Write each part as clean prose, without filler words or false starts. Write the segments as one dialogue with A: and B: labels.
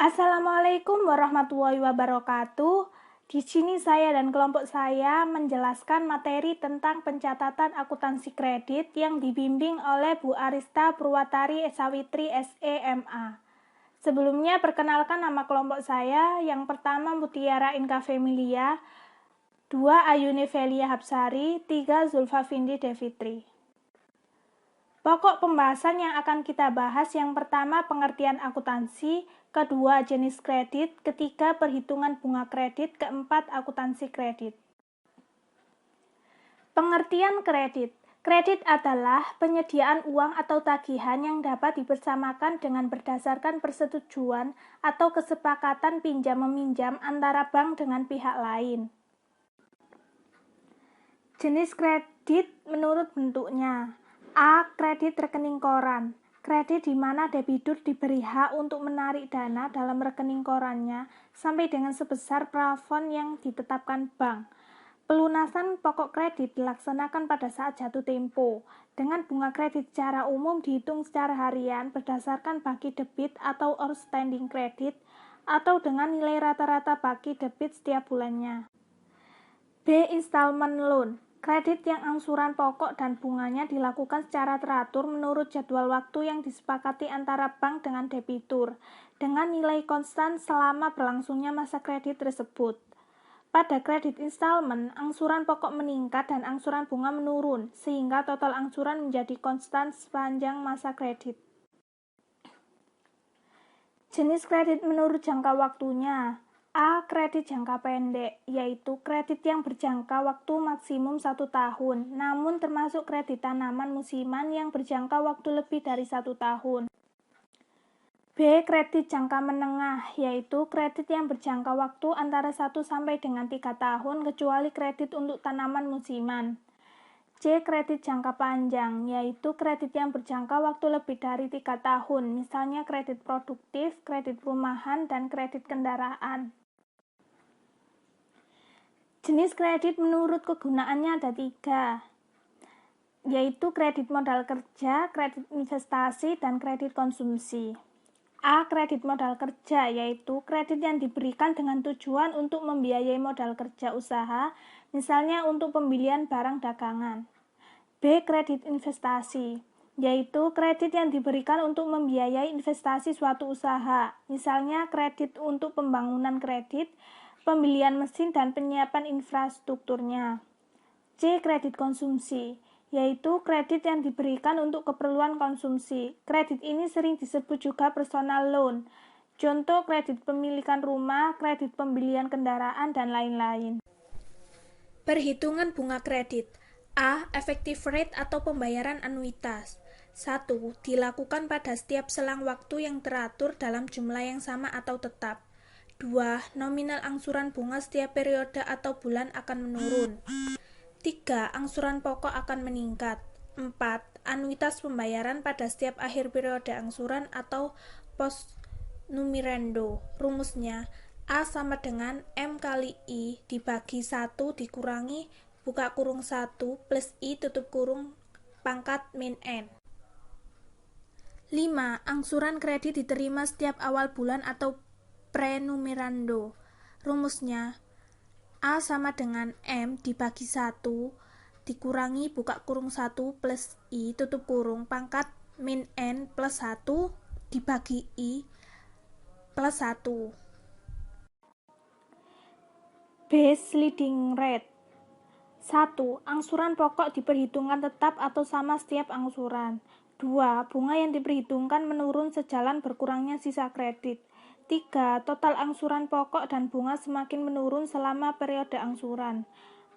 A: Assalamualaikum warahmatullahi wabarakatuh. Di sini saya dan kelompok saya menjelaskan materi tentang pencatatan akuntansi kredit yang dibimbing oleh Bu Arista Purwatari Sawitri SEMA. Sebelumnya perkenalkan nama kelompok saya. Yang pertama Mutiara Inka Femilia, 2 Ayuni Velia Hapsari, 3 Zulfa Vindi Devitri. Pokok pembahasan yang akan kita bahas yang pertama pengertian akuntansi, kedua jenis kredit, ketiga perhitungan bunga kredit, keempat akuntansi kredit. Pengertian kredit. Kredit adalah penyediaan uang atau tagihan yang dapat dibersamakan dengan berdasarkan persetujuan atau kesepakatan pinjam-meminjam antara bank dengan pihak lain. Jenis kredit menurut bentuknya. A. Kredit rekening koran. Kredit di mana debitur diberi hak untuk menarik dana dalam rekening korannya sampai dengan sebesar plafon yang ditetapkan bank. Pelunasan pokok kredit dilaksanakan pada saat jatuh tempo, dengan bunga kredit secara umum dihitung secara harian berdasarkan baki debit atau outstanding kredit, atau dengan nilai rata-rata baki debit setiap bulannya. B. Installment loan. Kredit yang angsuran pokok dan bunganya dilakukan secara teratur menurut jadwal waktu yang disepakati antara bank dengan debitur, dengan nilai konstan selama berlangsungnya masa kredit tersebut. Pada kredit installment, angsuran pokok meningkat dan angsuran bunga menurun, sehingga total angsuran menjadi konstan sepanjang masa kredit. Jenis kredit menurut jangka waktunya. A. Kredit jangka pendek, yaitu kredit yang berjangka waktu maksimum 1 tahun, namun termasuk kredit tanaman musiman yang berjangka waktu lebih dari 1 tahun. B. Kredit jangka menengah, yaitu kredit yang berjangka waktu antara 1 sampai dengan 3 tahun, kecuali kredit untuk tanaman musiman. C. Kredit jangka panjang, yaitu kredit yang berjangka waktu lebih dari 3 tahun, misalnya kredit produktif, kredit perumahan, dan kredit kendaraan. Jenis kredit menurut kegunaannya ada 3, yaitu kredit modal kerja, kredit investasi, dan kredit konsumsi. A. Kredit modal kerja, yaitu kredit yang diberikan dengan tujuan untuk membiayai modal kerja usaha, misalnya untuk pembelian barang dagangan. B. Kredit investasi, yaitu kredit yang diberikan untuk membiayai investasi suatu usaha, misalnya kredit untuk pembangunan kredit, pembelian mesin dan penyiapan infrastrukturnya. C. Kredit konsumsi, yaitu kredit yang diberikan untuk keperluan konsumsi. Kredit ini sering disebut juga personal loan. Contoh kredit pemilikan rumah, kredit pembelian kendaraan, dan lain-lain. Perhitungan bunga kredit. A. Effective rate atau pembayaran anuitas. 1. Dilakukan pada setiap selang waktu yang teratur dalam jumlah yang sama atau tetap. 2. Nominal angsuran bunga setiap periode atau bulan akan menurun. 3. Angsuran pokok akan meningkat. 4. Anuitas pembayaran pada setiap akhir periode angsuran atau post numerando. Rumusnya, A sama dengan M kali I dibagi 1 dikurangi buka kurung 1 plus I tutup kurung pangkat min N. 5. Angsuran kredit diterima setiap awal bulan atau prenumerando. Rumusnya, A sama dengan M dibagi 1 dikurangi buka kurung 1 plus I tutup kurung pangkat min N plus 1 dibagi I plus 1. B. Sliding rate. 1. Angsuran pokok diperhitungkan tetap atau sama setiap angsuran. 2. Bunga yang diperhitungkan menurun sejalan berkurangnya sisa kredit. 3. Total angsuran pokok dan bunga semakin menurun selama periode angsuran.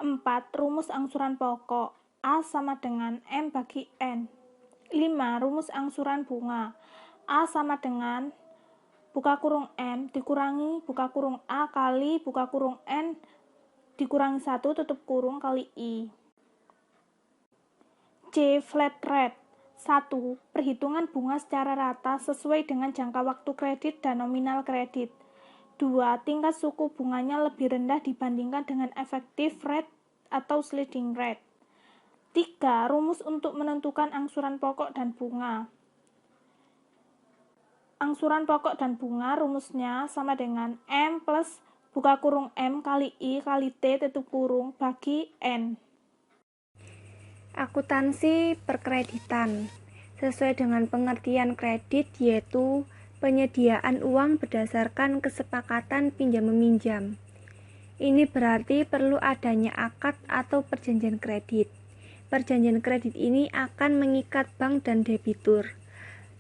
A: 4. Rumus angsuran pokok. A sama dengan M bagi N. 5. Rumus angsuran bunga. A sama dengan buka kurung M dikurangi buka kurung A kali buka kurung N dikurangi 1 tutup kurung kali I. C. Flat rate. 1. Perhitungan bunga secara rata sesuai dengan jangka waktu kredit dan nominal kredit. 2. Tingkat suku bunganya lebih rendah dibandingkan dengan effective rate atau sliding rate. 3. Rumus untuk menentukan angsuran pokok dan bunga. angsuran pokok dan bunga rumusnya sama dengan M plus buka kurung M kali I kali T tutup kurung bagi N.
B: Akuntansi perkreditan sesuai dengan pengertian kredit yaitu penyediaan uang berdasarkan kesepakatan pinjam-meminjam. Ini berarti perlu adanya akad atau perjanjian kredit. Perjanjian kredit ini akan mengikat bank dan debitur.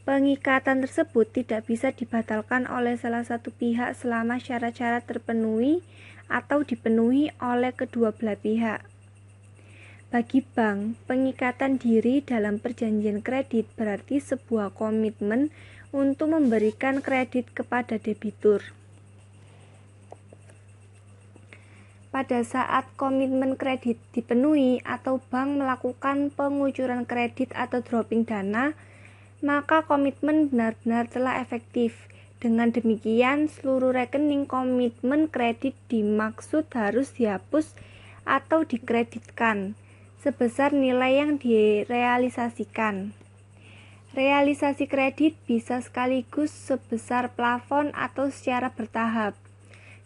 B: Pengikatan tersebut tidak bisa dibatalkan oleh salah satu pihak selama syarat-syarat terpenuhi atau dipenuhi oleh kedua belah pihak. Bagi bank, pengikatan diri dalam perjanjian kredit berarti sebuah komitmen untuk memberikan kredit kepada debitur. Pada saat komitmen kredit dipenuhi atau bank melakukan pengucuran kredit atau dropping dana, maka komitmen benar-benar telah efektif. Dengan demikian, seluruh rekening komitmen kredit dimaksud harus dihapus atau dikreditkan sebesar nilai yang direalisasikan. Realisasi kredit bisa sekaligus sebesar plafon atau secara bertahap.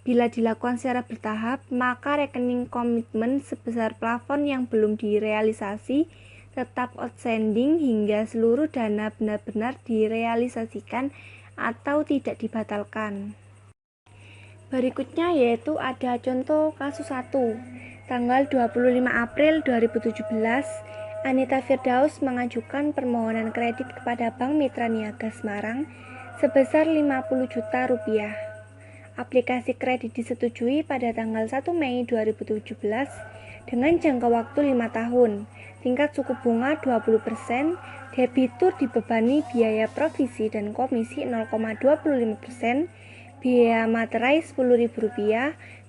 B: Bila dilakukan secara bertahap, maka rekening komitmen sebesar plafon yang belum direalisasi tetap outstanding hingga seluruh dana benar-benar direalisasikan atau tidak dibatalkan. Berikutnya yaitu ada contoh kasus 1. Tanggal 25 April 2017, Anita Firdaus mengajukan permohonan kredit kepada Bank Mitra Niaga Semarang sebesar 50 juta rupiah. Aplikasi kredit disetujui pada tanggal 1 Mei 2017 dengan jangka waktu 5 tahun, tingkat suku bunga 20%, debitur dibebani biaya provisi dan komisi 0,25%, biaya materai Rp10.000,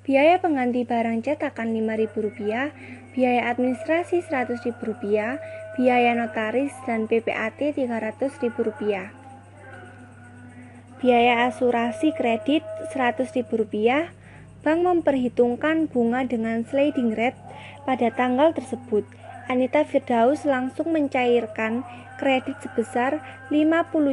B: biaya pengganti barang cetakan Rp5.000, biaya administrasi Rp100.000, biaya notaris dan PPAT Rp300.000. Biaya asuransi kredit Rp100.000. Bank memperhitungkan bunga dengan sliding rate pada tanggal tersebut. Anita Firdaus langsung mencairkan kredit sebesar 50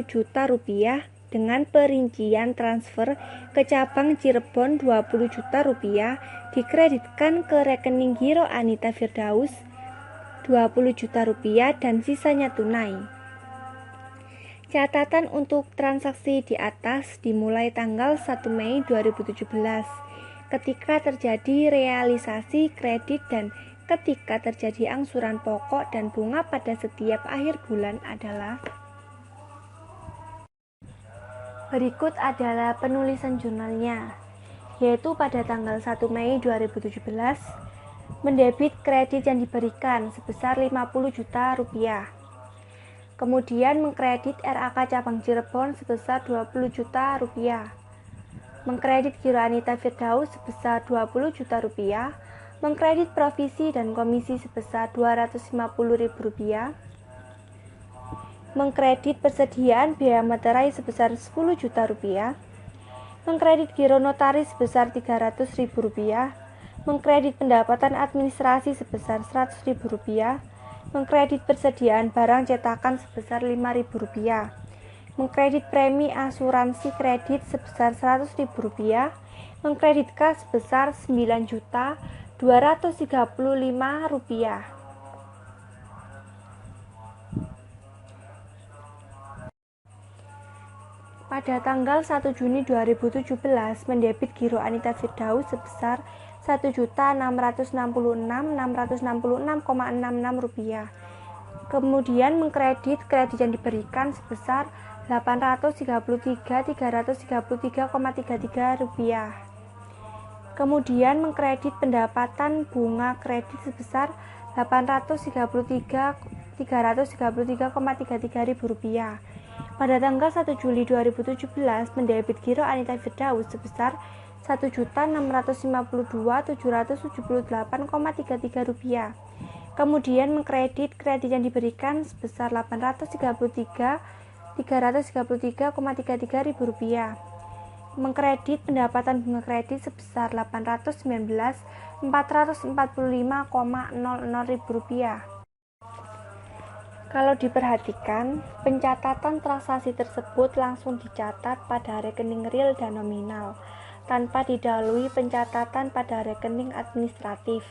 B: juta rupiah dengan perincian transfer ke cabang Cirebon 20 juta rupiah dikreditkan ke rekening giro Anita Firdaus 20 juta rupiah dan sisanya tunai. Catatan untuk transaksi di atas dimulai tanggal 1 Mei 2017 ketika terjadi realisasi kredit dan ketika terjadi angsuran pokok dan bunga pada setiap akhir bulan adalah. Berikut adalah penulisan jurnalnya, yaitu pada tanggal 1 Mei 2017 mendebit kredit yang diberikan sebesar 50 juta rupiah. Kemudian mengkredit RAK cabang Cirebon sebesar 20 juta rupiah. Mengkredit giro Anita Firdaus sebesar 20 juta rupiah. Mengkredit provisi dan komisi sebesar Rp250.000. Mengkredit persediaan biaya materai sebesar 10 juta rupiah. Mengkredit giro notaris sebesar Rp300.000. Mengkredit pendapatan administrasi sebesar Rp100.000. Mengkredit persediaan barang cetakan sebesar Rp5.000, mengkredit premi asuransi kredit sebesar Rp100.000, mengkredit kas sebesar Rp9.235. Pada tanggal 1 Juni 2017 mendebit giro Anita Firdaus sebesar Rp1.666.666,66 Kemudian mengkredit kredit yang diberikan sebesar Rp833.333,33. Kemudian mengkredit pendapatan bunga kredit sebesar Rp833.333,33 Pada tanggal 1 Juli 2017 mendebit giro Anita Firdaus sebesar Rp1.652.778,33. Kemudian mengkredit kredit yang diberikan sebesar Rp833.333,33. Mengkredit pendapatan bunga kredit sebesar Rp819.445,00. Kalau diperhatikan, pencatatan transaksi tersebut langsung dicatat pada rekening real dan nominal, tanpa didahului pencatatan pada rekening administratif.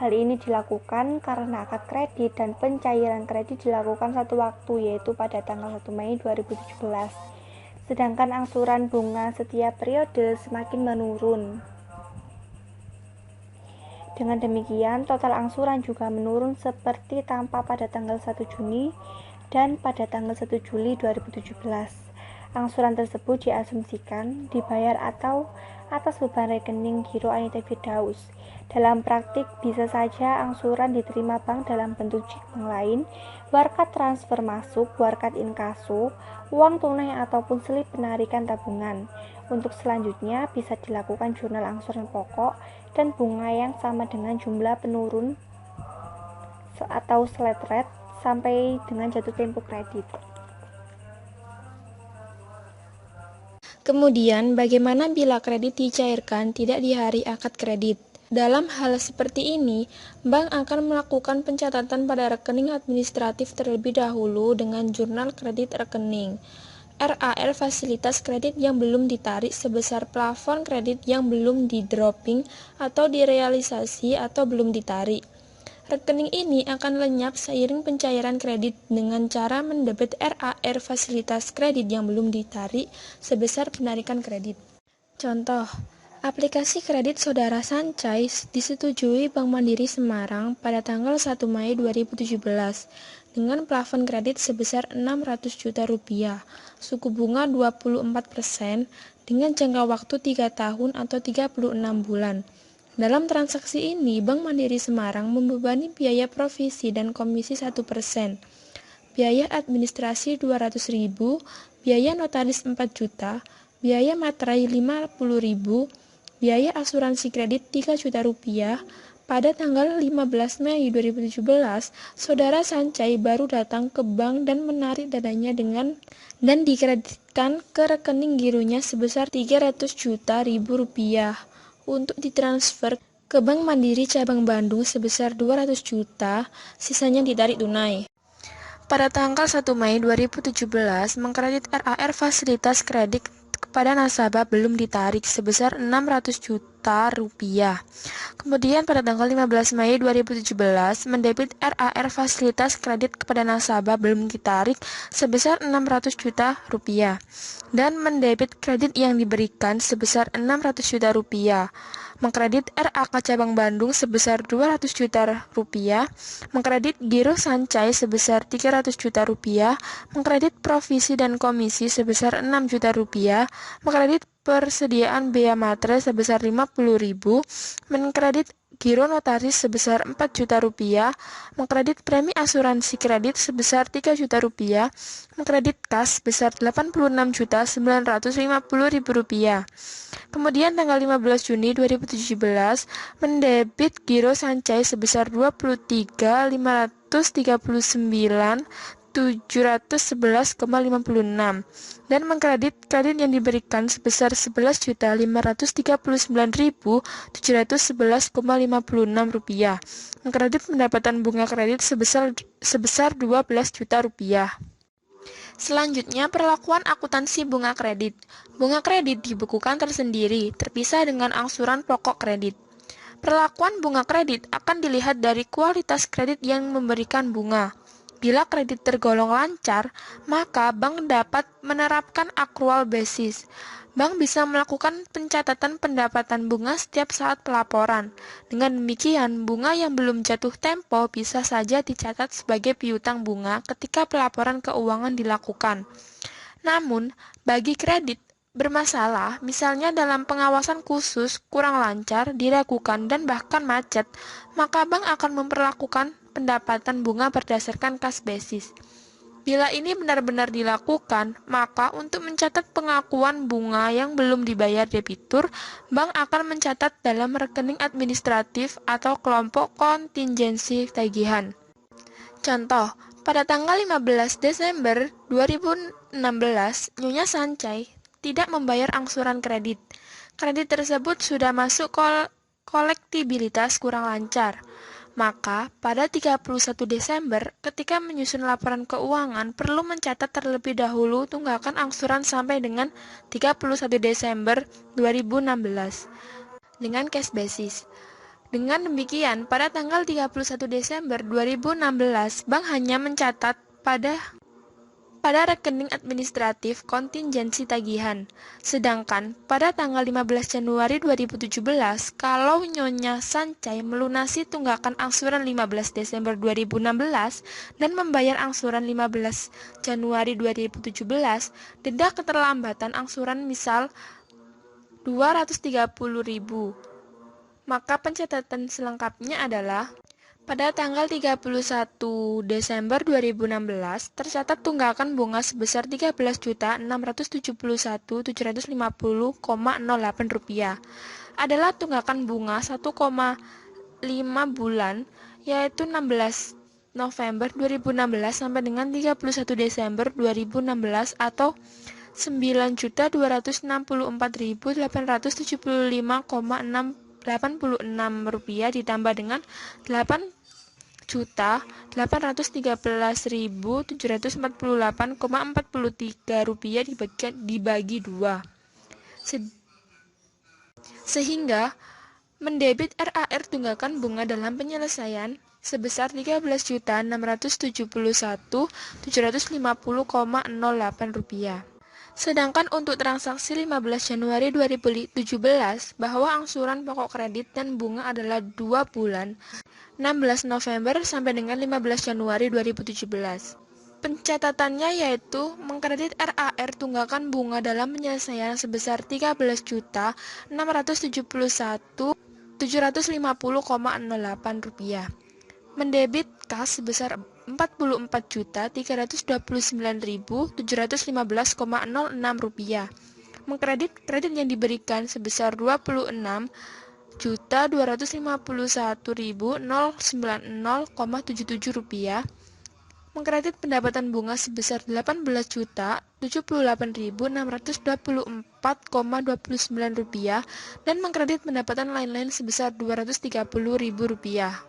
B: Hal ini dilakukan karena akad kredit dan pencairan kredit dilakukan satu waktu, yaitu pada tanggal 1 Mei 2017. Sedangkan angsuran bunga setiap periode semakin menurun. Dengan demikian, total angsuran juga menurun seperti tampak pada tanggal 1 Juni dan pada tanggal 1 Juli 2017. Angsuran tersebut diasumsikan dibayar atau atas beban rekening giro Anita Firdaus. Dalam praktik, bisa saja angsuran diterima bank dalam bentuk cek bank lain, warkat transfer masuk, warkat inkaso, uang tunai ataupun slip penarikan tabungan. Untuk selanjutnya bisa dilakukan jurnal angsuran pokok dan bunga yang sama dengan jumlah penurun atau slide rate sampai dengan jatuh tempo kredit.
C: Kemudian, bagaimana bila kredit dicairkan tidak di hari akad kredit? Dalam hal seperti ini, bank akan melakukan pencatatan pada rekening administratif terlebih dahulu dengan jurnal kredit rekening. RAR fasilitas kredit yang belum ditarik sebesar plafon kredit yang belum di-dropping atau direalisasi atau belum ditarik. Rekening ini akan lenyap seiring pencairan kredit dengan cara mendebit RAR fasilitas kredit yang belum ditarik sebesar penarikan kredit. Contoh, aplikasi kredit Saudara Sancai disetujui Bank Mandiri Semarang pada tanggal 1 Mei 2017 dengan plafon kredit sebesar 600 juta rupiah, suku bunga 24% dengan jangka waktu 3 tahun atau 36 bulan. Dalam transaksi ini, Bank Mandiri Semarang membebani biaya provisi dan komisi 1%, biaya administrasi 200.000, biaya notaris 4 juta, biaya materai 50.000, biaya asuransi kredit 3 juta rupiah. Pada tanggal 15 Mei 2017, Saudara Sancai baru datang ke bank dan menarik dananya dan dikreditkan ke rekening gironya sebesar 300 juta rupiah untuk ditransfer ke Bank Mandiri Cabang Bandung sebesar 200 juta, sisanya ditarik tunai. Pada tanggal 1 Mei 2017, mengkredit RAR fasilitas kredit kepada nasabah belum ditarik sebesar 600 juta rupiah. Kemudian pada tanggal 15 Mei 2017, mendebit RAR fasilitas kredit kepada nasabah belum ditarik sebesar 600 juta rupiah dan mendebit kredit yang diberikan sebesar 600 juta rupiah. Mengkredit RAK Cabang Bandung sebesar 200 juta rupiah, mengkredit Giro Sancai sebesar 300 juta rupiah, mengkredit provisi dan komisi sebesar 6 juta rupiah, mengkredit persediaan bea materai sebesar 50.000, mengkredit Giro notaris sebesar 4 juta rupiah, mengkredit premi asuransi kredit sebesar 3 juta rupiah, mengkredit kas sebesar 86.950.000 rupiah. Kemudian tanggal 15 Juni 2017, mendebit Giro Sancai sebesar 23.539.711,56 dan mengkredit kredit yang diberikan sebesar 11.539.711,56 rupiah. Mengkredit pendapatan bunga kredit sebesar 12 juta rupiah. Selanjutnya, perlakuan akuntansi bunga kredit. Bunga kredit dibukukan tersendiri, terpisah dengan angsuran pokok kredit. Perlakuan bunga kredit akan dilihat dari kualitas kredit yang memberikan bunga. Bila kredit tergolong lancar, maka bank dapat menerapkan accrual basis. Bank bisa melakukan pencatatan pendapatan bunga setiap saat pelaporan. Dengan demikian, bunga yang belum jatuh tempo bisa saja dicatat sebagai piutang bunga ketika pelaporan keuangan dilakukan. Namun, bagi kredit bermasalah, misalnya dalam pengawasan khusus, kurang lancar, diragukan, dan bahkan macet, maka bank akan memperlakukan pendapatan bunga berdasarkan kas basis. Bila ini benar-benar dilakukan, maka untuk mencatat pengakuan bunga yang belum dibayar debitur, bank akan mencatat dalam rekening administratif atau kelompok kontingensi tagihan. Contoh, pada tanggal 15 Desember 2016, Nyonya Sancai tidak membayar angsuran kredit. Kredit tersebut sudah masuk kolektibilitas kurang lancar. Maka, pada 31 Desember, ketika menyusun laporan keuangan, perlu mencatat terlebih dahulu tunggakan angsuran sampai dengan 31 Desember 2016 dengan cash basis. Dengan demikian, pada tanggal 31 Desember 2016, bank hanya mencatat pada rekening administratif kontingensi tagihan. Sedangkan pada tanggal 15 Januari 2017, kalau Nyonya Sancai melunasi tunggakan angsuran 15 Desember 2016 dan membayar angsuran 15 Januari 2017, denda keterlambatan angsuran misal 230.000. Maka pencatatan selengkapnya adalah pada tanggal 31 Desember 2016, tercatat tunggakan bunga sebesar Rp13.671.750,08 adalah tunggakan bunga 1,5 bulan, yaitu 16 November 2016 sampai dengan 31 Desember 2016 atau Rp9.264.875,86 ditambah dengan Rp8.748.748,43 dibagi 2. Sehingga mendebit RAR tunggakan bunga dalam penyelesaian sebesar Rp13.671.750,08. Sedangkan untuk transaksi 15 Januari 2017 bahwa angsuran pokok kredit dan bunga adalah 2 bulan, 16 November sampai dengan 15 Januari 2017. Pencatatannya yaitu mengkredit RAR tunggakan bunga dalam penyelesaian sebesar Rp13.671.750,08. Mendebit kas sebesar Rp44.039.715,06. Mengkredit kredit yang diberikan sebesar Rp26.251.090,77. Mengkredit pendapatan bunga sebesar Rp18.078.624,29 dan mengkredit pendapatan lain-lain sebesar Rp230.000.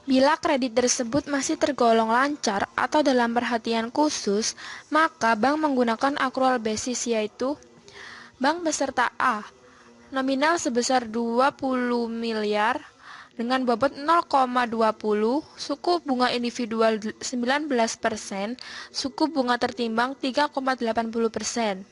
C: Bila kredit tersebut masih tergolong lancar atau dalam perhatian khusus, maka bank menggunakan accrual basis, yaitu bank beserta A nominal sebesar 20 miliar dengan bobot 0,20, suku bunga individual 19%, suku bunga tertimbang 3,80%.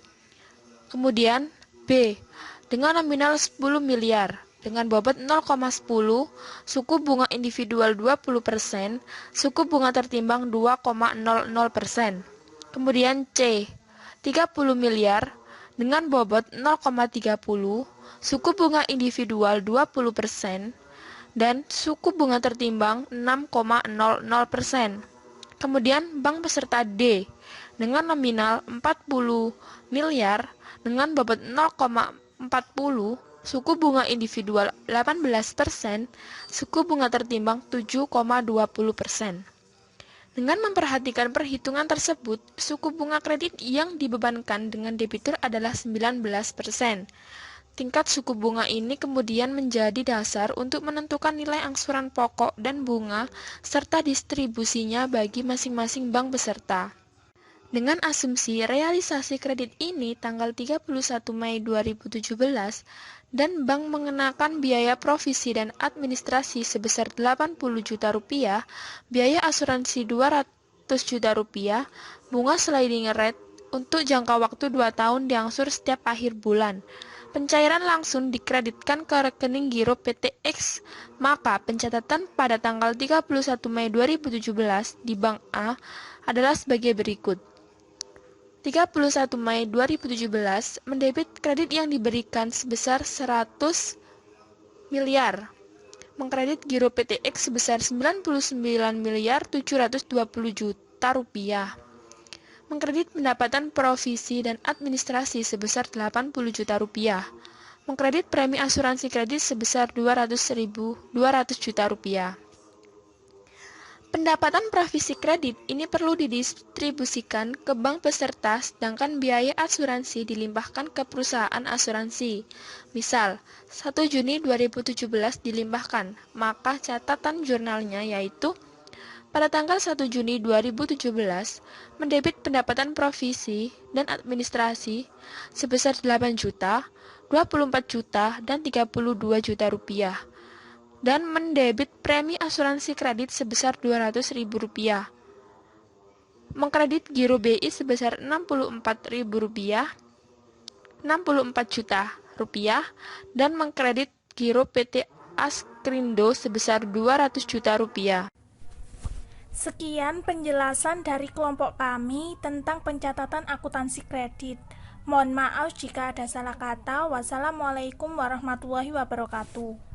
C: Kemudian B dengan nominal 10 miliar dengan bobot 0,10, suku bunga individual 20%, suku bunga tertimbang 2,00%. Kemudian C, 30 miliar dengan bobot 0,30, suku bunga individual 20%, dan suku bunga tertimbang 6,00%. Kemudian bank peserta D dengan nominal 40 miliar dengan bobot 0,40, suku bunga individual 18%, suku bunga tertimbang 7,20%. Dengan memperhatikan perhitungan tersebut, suku bunga kredit yang dibebankan dengan debitur adalah 19%. Tingkat suku bunga ini kemudian menjadi dasar untuk menentukan nilai angsuran pokok dan bunga serta distribusinya bagi masing-masing bank peserta. Dengan asumsi realisasi kredit ini tanggal 31 Mei 2017 dan bank mengenakan biaya provisi dan administrasi sebesar Rp80 juta, biaya asuransi Rp200 juta, bunga sliding rate untuk jangka waktu 2 tahun diangsur setiap akhir bulan. Pencairan langsung dikreditkan ke rekening giro PT X, maka pencatatan pada tanggal 31 Mei 2017 di Bank A adalah sebagai berikut. 31 Mei 2017, mendebit kredit yang diberikan sebesar 100 miliar. Mengkredit giro PT X sebesar 99.720 juta rupiah. Mengkredit pendapatan provisi dan administrasi sebesar 80 juta rupiah. Mengkredit premi asuransi kredit sebesar 200 juta rupiah. Pendapatan provisi kredit ini perlu didistribusikan ke bank peserta, sedangkan biaya asuransi dilimpahkan ke perusahaan asuransi. Misal, 1 Juni 2017 dilimpahkan, maka catatan jurnalnya yaitu pada tanggal 1 Juni 2017 mendebit pendapatan provisi dan administrasi sebesar 8 juta, 24 juta, dan 32 juta rupiah, dan mendebit premi asuransi kredit sebesar Rp200.000, mengkredit giro BI sebesar Rp64.000, 64 juta rupiah, dan mengkredit giro PT Askrindo sebesar Rp200 juta.
A: Sekian penjelasan dari kelompok kami tentang pencatatan akuntansi kredit. Mohon maaf jika ada salah kata. Wassalamualaikum warahmatullahi wabarakatuh.